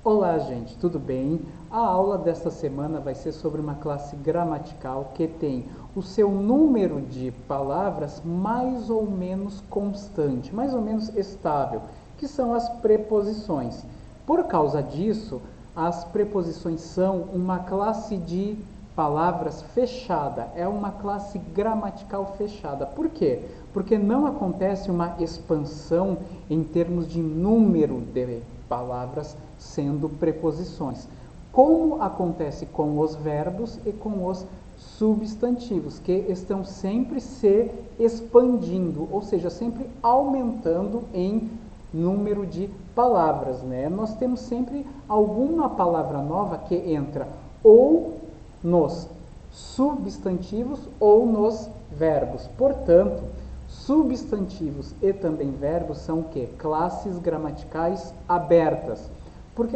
Olá, gente, tudo bem? A aula desta semana vai ser sobre uma classe gramatical que tem o seu número de palavras mais ou menos constante, mais ou menos estável, que são as preposições. Por causa disso, as preposições são uma classe de palavras fechada, é uma classe gramatical fechada. Por quê? Porque não acontece uma expansão em termos de número de palavras sendo preposições, como acontece com os verbos e com os substantivos, que estão sempre se expandindo, ou seja, sempre aumentando em número de palavras, né? Nós temos sempre alguma palavra nova que entra ou nos substantivos ou nos verbos. Portanto, substantivos e também verbos são o quê? Classes gramaticais abertas, porque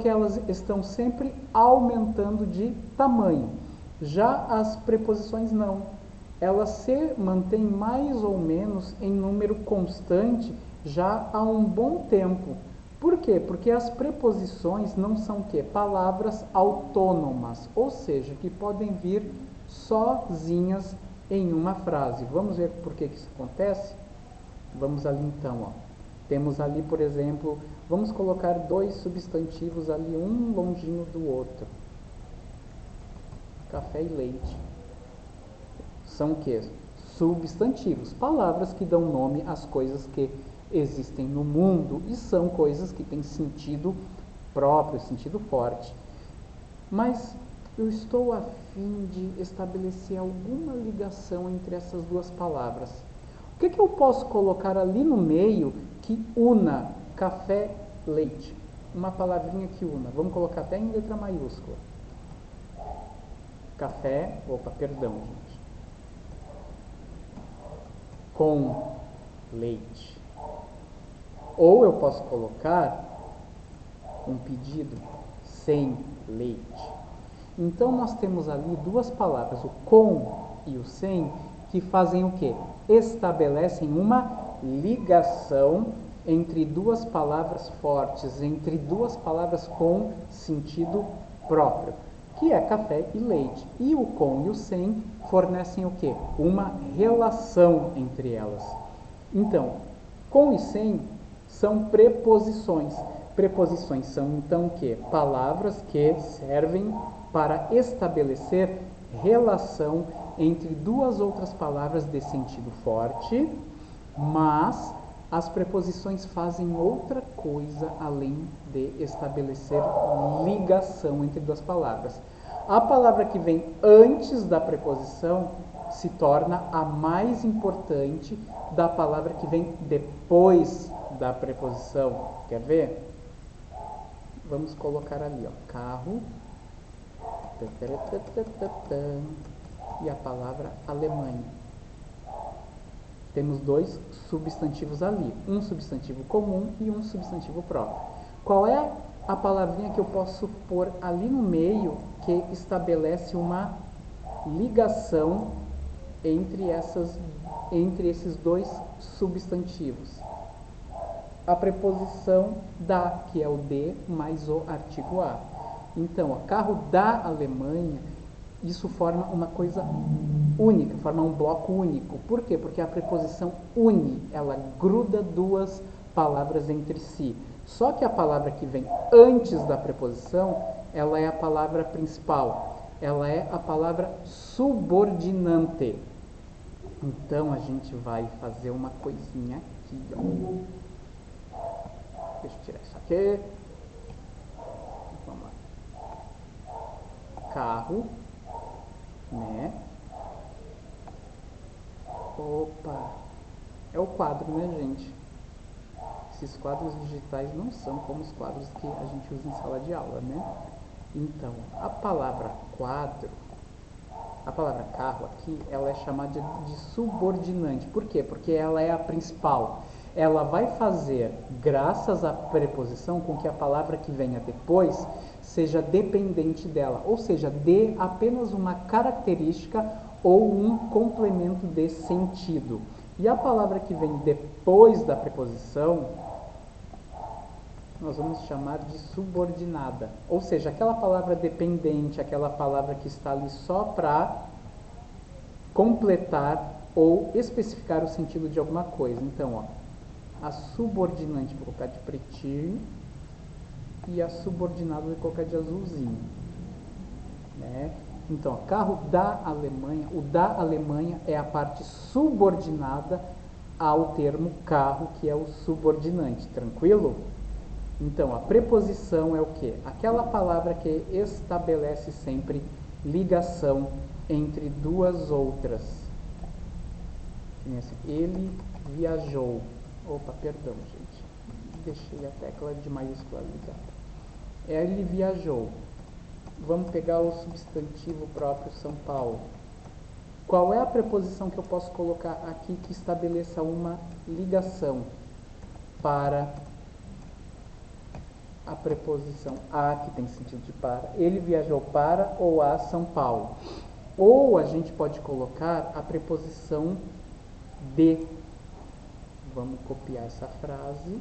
elas estão sempre aumentando de tamanho. Já as preposições não. Elas se mantêm mais ou menos em número constante já há um bom tempo. Por quê? Porque as preposições não são o quê? Palavras autônomas, ou seja, que podem vir sozinhas em uma frase. Vamos ver por que isso acontece? Vamos ali então, ó. Temos ali, por exemplo, vamos colocar dois substantivos ali, um longinho do outro. Café e leite. São o quê? Substantivos, palavras que dão nome às coisas que existem no mundo e são coisas que têm sentido próprio, sentido forte. Mas eu estou a fim de estabelecer alguma ligação entre essas duas palavras. O que eu posso colocar ali no meio que una café, leite? Uma palavrinha que una. Vamos colocar até em letra maiúscula. Café, perdão, gente. Com leite. Ou eu posso colocar um pedido sem leite. Então nós temos ali duas palavras, o com e o sem, que fazem o quê? Estabelecem uma ligação entre duas palavras fortes, entre duas palavras com sentido próprio, que é café e leite. E o com e o sem fornecem o quê? Uma relação entre elas. Então, com e sem são preposições. Preposições são então o quê? Palavras que servem para estabelecer relação entre duas outras palavras de sentido forte, mas as preposições fazem outra coisa além de estabelecer ligação entre duas palavras. A palavra que vem antes da preposição se torna a mais importante da palavra que vem depois da preposição. Quer ver? Vamos colocar ali, ó, carro, e a palavra Alemanha. Temos dois substantivos ali, um substantivo comum e um substantivo próprio. Qual é a palavrinha que eu posso pôr ali no meio que estabelece uma ligação entre esses dois substantivos? A preposição da, que é o de mais o artigo a. Então, o carro da Alemanha, isso forma uma coisa única, forma um bloco único. Por quê? Porque a preposição une, ela gruda duas palavras entre si. Só que a palavra que vem antes da preposição, ela é a palavra principal. Ela é a palavra subordinante. Então, a gente vai fazer uma coisinha aqui, ó. Deixa eu tirar isso aqui. Vamos lá. Carro, né? Opa! É o quadro, né, gente? Esses quadros digitais não são como os quadros que a gente usa em sala de aula, né? Então, a palavra quadro, a palavra carro aqui, ela é chamada de subordinante. Por quê? Porque ela é a principal. Ela vai fazer, graças à preposição, com que a palavra que venha depois seja dependente dela, ou seja, dê apenas uma característica ou um complemento de sentido. E a palavra que vem depois da preposição, nós vamos chamar de subordinada. Ou seja, aquela palavra dependente, aquela palavra que está ali só para completar ou especificar o sentido de alguma coisa. Então, ó, a subordinante vou colocar de pretinho e a subordinada vou colocar de azulzinho, né? Então, ó, carro da Alemanha, o da Alemanha é a parte subordinada ao termo carro, que é o subordinante, tranquilo? Então, a preposição é o quê? Aquela palavra que estabelece sempre ligação entre duas outras. Ele viajou. Opa, perdão, gente. Deixei a tecla de maiúscula ligada. Ele viajou. Vamos pegar o substantivo próprio São Paulo. Qual é a preposição que eu posso colocar aqui que estabeleça uma ligação para a preposição a, que tem sentido de para? Ele viajou para ou a São Paulo. Ou a gente pode colocar a preposição de. Vamos copiar essa frase.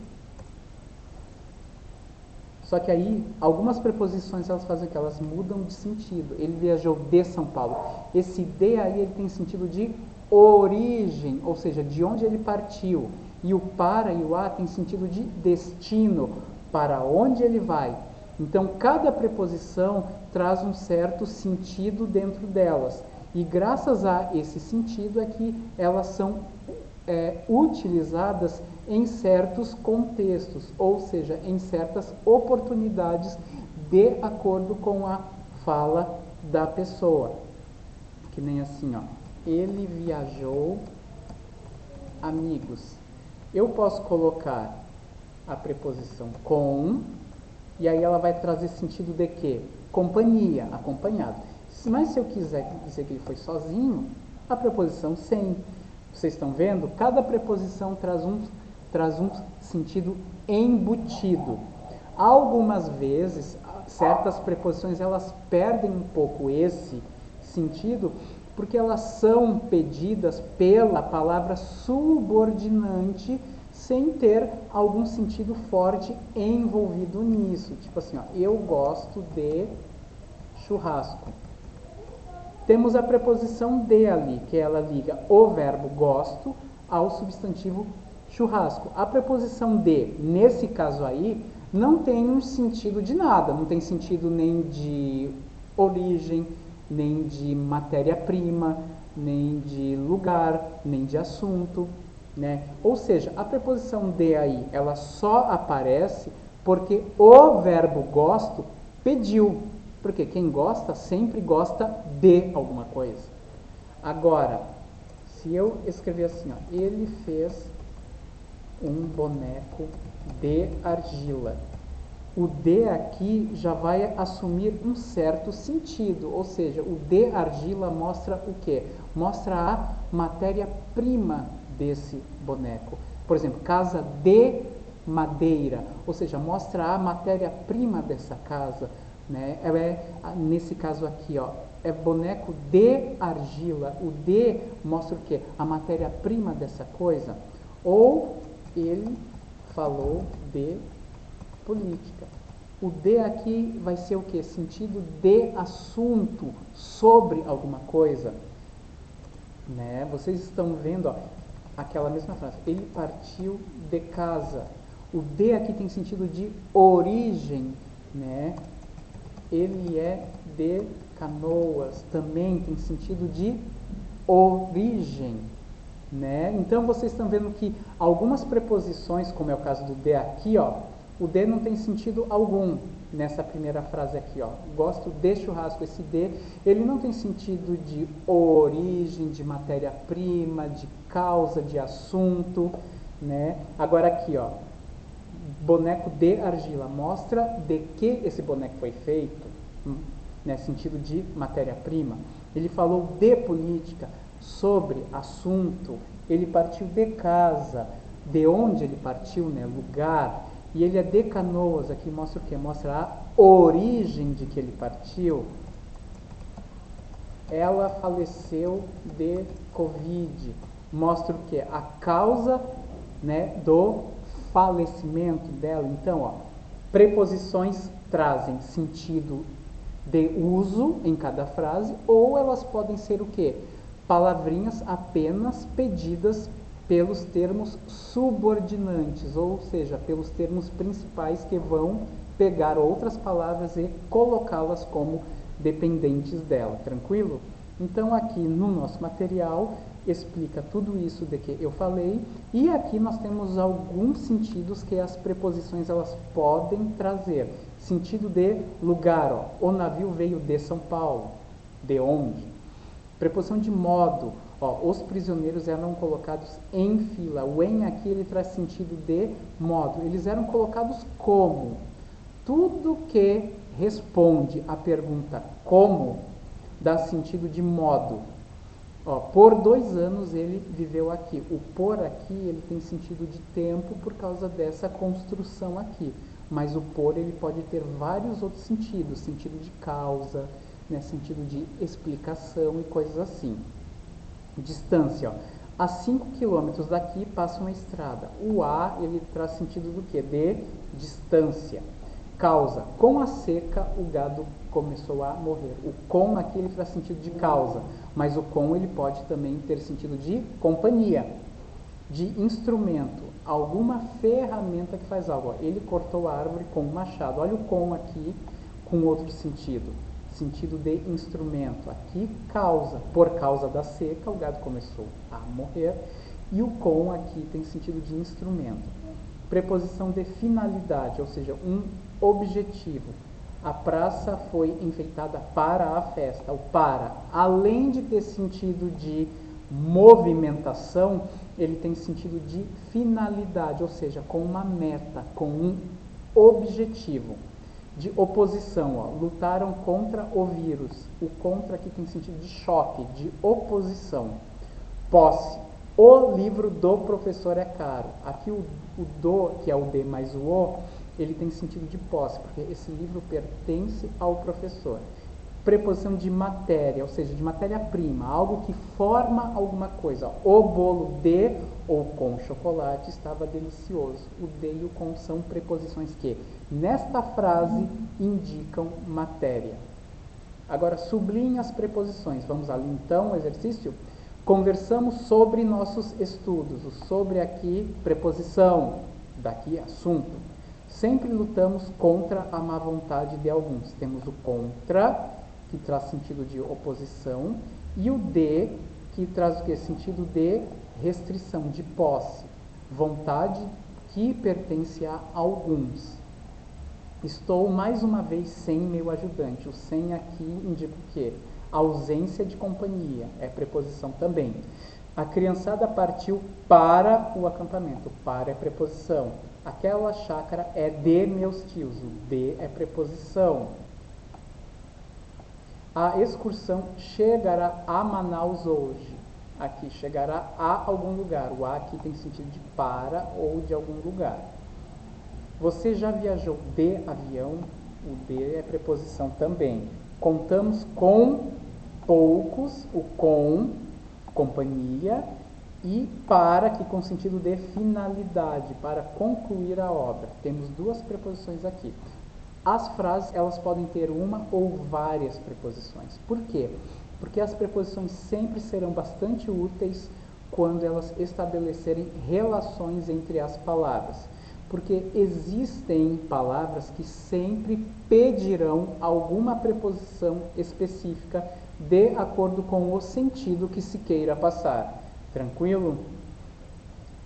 Só que aí, algumas preposições elas fazem o que? Elas mudam de sentido. Ele viajou de São Paulo. Esse de aí ele tem sentido de origem, ou seja, de onde ele partiu. E o para e o a tem sentido de destino, para onde ele vai. Então, cada preposição traz um certo sentido dentro delas. E graças a esse sentido é que elas são utilizadas em certos contextos, ou seja, em certas oportunidades de acordo com a fala da pessoa. Que nem assim, ó. Ele viajou, amigos. Eu posso colocar a preposição com, e aí ela vai trazer sentido de quê? Companhia, acompanhado. Mas se eu quiser dizer que ele foi sozinho, a preposição sem. Vocês estão vendo? Cada preposição traz um sentido embutido. Algumas vezes, certas preposições elas perdem um pouco esse sentido, porque elas são pedidas pela palavra subordinante sem ter algum sentido forte envolvido nisso. Tipo assim, ó, eu gosto de churrasco. Temos a preposição de ali, que ela liga o verbo gosto ao substantivo churrasco. A preposição de, nesse caso aí, não tem um sentido de nada, não tem sentido nem de origem, nem de matéria-prima, nem de lugar, nem de assunto, né? Ou seja, a preposição de aí, ela só aparece porque o verbo gosto pediu. Porque quem gosta sempre gosta de alguma coisa. Agora, se eu escrever assim, ó, ele fez um boneco de argila. O de aqui já vai assumir um certo sentido, ou seja, o de argila mostra o quê? Mostra a matéria-prima desse boneco. Por exemplo, casa de madeira, ou seja, mostra a matéria-prima dessa casa. Né? Nesse caso aqui, ó, é boneco de argila. O de mostra o quê? A matéria-prima dessa coisa. Ou ele falou de política. O de aqui vai ser o quê? Sentido de assunto, sobre alguma coisa. Né? Vocês estão vendo, ó, aquela mesma frase. Ele partiu de casa. O de aqui tem sentido de origem, né? Ele é de Canoas, também tem sentido de origem, né? Então vocês estão vendo que algumas preposições, como é o caso do de aqui, ó, o de não tem sentido algum nessa primeira frase aqui, ó. Gosto de churrasco, esse de, ele não tem sentido de origem, de matéria-prima, de causa, de assunto, né? Agora aqui, ó, boneco de argila, mostra de que esse boneco foi feito, né, sentido de matéria-prima. Ele falou de política, sobre assunto, ele partiu de casa, de onde ele partiu, né, lugar, e ele é de Canoas, aqui mostra o que? Mostra a origem de que ele partiu. Ela faleceu de Covid, mostra o que? A causa, né, do falecimento dela. Então, ó, Preposições trazem sentido de uso em cada frase, ou elas podem ser o quê? Palavrinhas apenas pedidas pelos termos subordinantes, ou seja, pelos termos principais que vão pegar outras palavras e colocá-las como dependentes dela, tranquilo? Então aqui no nosso material explica tudo isso de que eu falei, e aqui nós temos alguns sentidos que as preposições elas podem trazer. Sentido de lugar, ó, o navio veio de São Paulo, de onde? Preposição de modo, ó, os prisioneiros eram colocados em fila. O em aqui ele traz sentido de modo. Eles eram colocados como? Tudo que responde à pergunta como dá sentido de modo. Ó, por 2 anos ele viveu aqui. O por aqui ele tem sentido de tempo por causa dessa construção aqui. Mas o por ele pode ter vários outros sentidos. Sentido de causa, né, sentido de explicação e coisas assim. Distância. Ó. A 5 quilômetros daqui passa uma estrada. O a ele traz sentido do quê? De distância. Causa. Com a seca o gado começou a morrer. O com aqui ele traz sentido de causa, mas o com ele pode também ter sentido de companhia, de instrumento, alguma ferramenta que faz algo. Ó, ele cortou a árvore com um machado. Olha o com aqui com outro sentido, sentido de instrumento. Aqui causa, por causa da seca o gado começou a morrer, e o com aqui tem sentido de instrumento. Preposição de finalidade, ou seja, um objetivo. A praça foi enfeitada para a festa. O para, além de ter sentido de movimentação, ele tem sentido de finalidade, ou seja, com uma meta, com um objetivo. De oposição, ó, lutaram contra o vírus. O contra aqui tem sentido de choque, de oposição. Posse. O livro do professor é caro. Aqui o do, que é o de mais o, ele tem sentido de posse, porque esse livro pertence ao professor. Preposição de matéria, ou seja, de matéria-prima, algo que forma alguma coisa. O bolo de ou com chocolate estava delicioso. O de e o com são preposições que, nesta frase, indicam matéria. Agora, sublinhe as preposições. Vamos ali então, o exercício? Conversamos sobre nossos estudos. O sobre aqui, preposição, daqui assunto. Sempre lutamos contra a má vontade de alguns. Temos o contra, que traz sentido de oposição, e o de, que traz o quê? Sentido de restrição, de posse. Vontade que pertence a alguns. Estou mais uma vez sem meu ajudante. O sem aqui indica o quê? Ausência de companhia, é preposição também. A criançada partiu para o acampamento. Para é preposição. Aquela chácara é de meus tios. O de é preposição. A excursão chegará a Manaus hoje. Aqui, chegará a algum lugar. O a aqui tem sentido de para ou de algum lugar. Você já viajou de avião? O de é preposição também. Contamos com poucos, o com, companhia, e para, que com sentido de finalidade, para concluir a obra. Temos 2 preposições aqui. As frases, elas podem ter uma ou várias preposições. Por quê? Porque as preposições sempre serão bastante úteis quando elas estabelecerem relações entre as palavras. Porque existem palavras que sempre pedirão alguma preposição específica de acordo com o sentido que se queira passar. Tranquilo?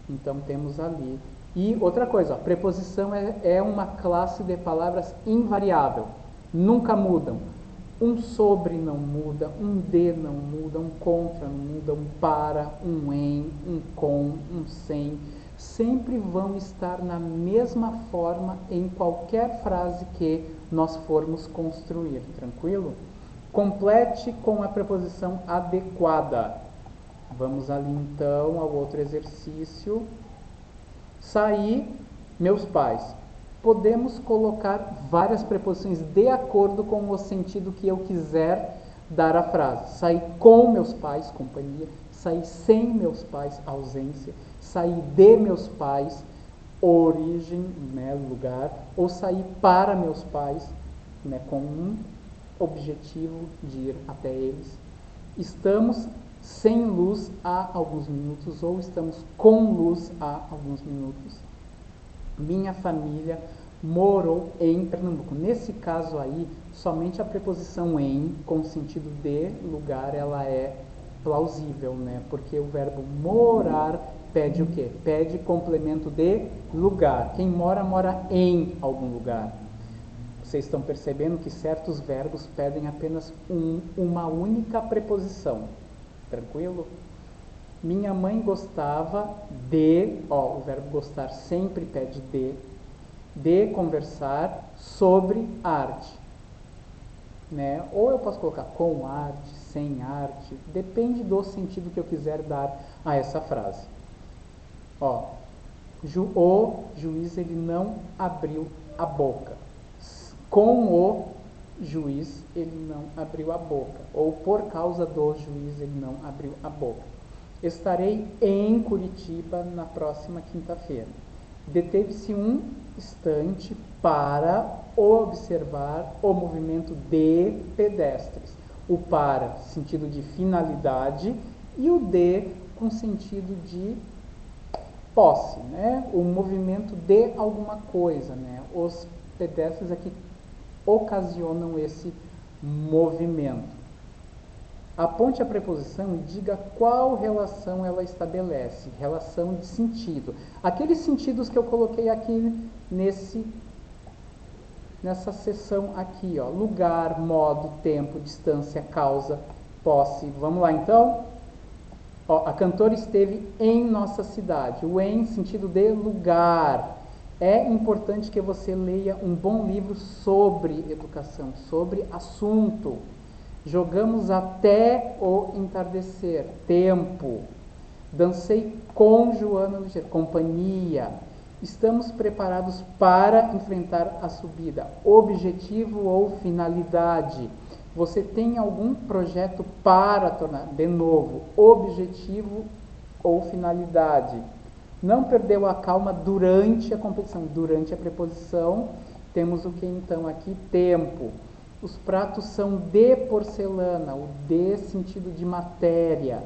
Então temos ali. E outra coisa, ó, preposição é uma classe de palavras invariável. Nunca mudam. Um sobre não muda, um de não muda, um contra não muda, um para, um em, um com, um sem. Sempre vão estar na mesma forma em qualquer frase que nós formos construir. Tranquilo? Complete com a preposição adequada. Vamos ali então ao outro exercício. Saí, meus pais. Podemos colocar várias preposições de acordo com o sentido que eu quiser dar à frase. Saí com meus pais, companhia. Saí sem meus pais, ausência. Saí de meus pais, origem, né, lugar, ou saí para meus pais, né, com um objetivo de ir até eles. Estamos sem luz há alguns minutos ou estamos com luz há alguns minutos. Minha família morou em Pernambuco. Nesse caso aí, somente a preposição em, com sentido de lugar, ela é plausível, né? Porque o verbo morar pede o quê? Pede complemento de lugar. Quem mora, mora em algum lugar. Vocês estão percebendo que certos verbos pedem apenas uma única preposição. Tranquilo? Minha mãe gostava o verbo gostar sempre pede de conversar sobre arte. Né? Ou eu posso colocar com arte, sem arte, depende do sentido que eu quiser dar a essa frase. O juiz ele não abriu a boca. Com o juiz ele não abriu a boca. Ou por causa do juiz ele não abriu a boca. Estarei em Curitiba na próxima quinta-feira. Deteve-se um instante para observar o movimento de pedestres. O para, sentido de finalidade, e o de, com sentido de posse, né? O movimento de alguma coisa, né? Os pedestres aqui ocasionam esse movimento. Aponte a preposição e diga qual relação ela estabelece. Relação de sentido. Aqueles sentidos que eu coloquei aqui nessa seção aqui, ó. Lugar, modo, tempo, distância, causa, posse. Vamos lá então? Ó, a cantora esteve em nossa cidade. O em, sentido de lugar. É importante que você leia um bom livro sobre educação, sobre assunto. Jogamos até o entardecer. Tempo. Dancei com Joana Ligeiro. Companhia. Estamos preparados para enfrentar a subida. Objetivo ou finalidade. Você tem algum projeto para tornar? De novo, objetivo ou finalidade. Não perdeu a calma durante a competição. Durante a preposição, temos o que então aqui? Tempo. Os pratos são de porcelana, o de sentido de matéria.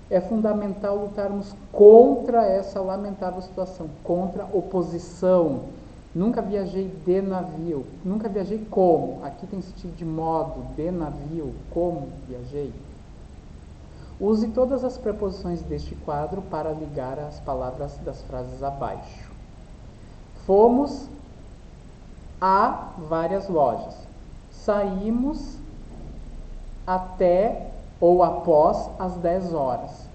É fundamental lutarmos contra essa lamentável situação, contra a oposição. Nunca viajei de navio. Nunca viajei como? Aqui tem sentido de modo, de navio, como viajei. Use todas as preposições deste quadro para ligar as palavras das frases abaixo. Fomos a várias lojas. Saímos até ou após as 10 horas.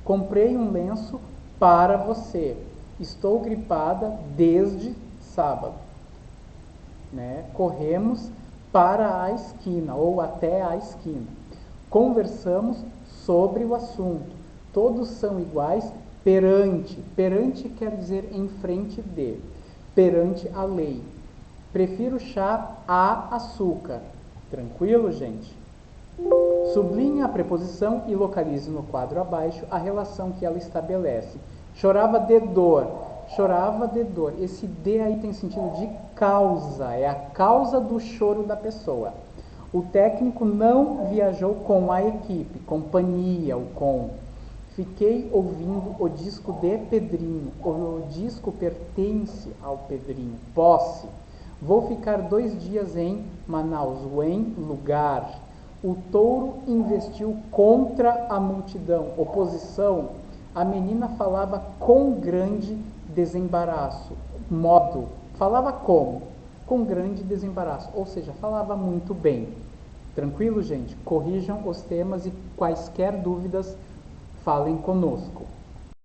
Comprei um lenço para você. Estou gripada desde sábado. Né? Corremos para a esquina ou até a esquina. Conversamos sobre o assunto. Todos são iguais perante. Perante quer dizer em frente de. Perante a lei. Prefiro chá a açúcar. Tranquilo, gente? Sublinhe a preposição e localize no quadro abaixo a relação que ela estabelece. Chorava de dor. Chorava de dor. Esse de aí tem sentido de causa. É a causa do choro da pessoa. O técnico não viajou com a equipe. Companhia, o com. Fiquei ouvindo o disco de Pedrinho. O disco pertence ao Pedrinho. Posse. Vou ficar 2 dias em Manaus. O em, lugar. O touro investiu contra a multidão. Oposição. A menina falava com grande desembaraço. Modo. Falava como? Com grande desembaraço. Ou seja, falava muito bem. Tranquilo, gente? Corrijam os temas e quaisquer dúvidas, falem conosco.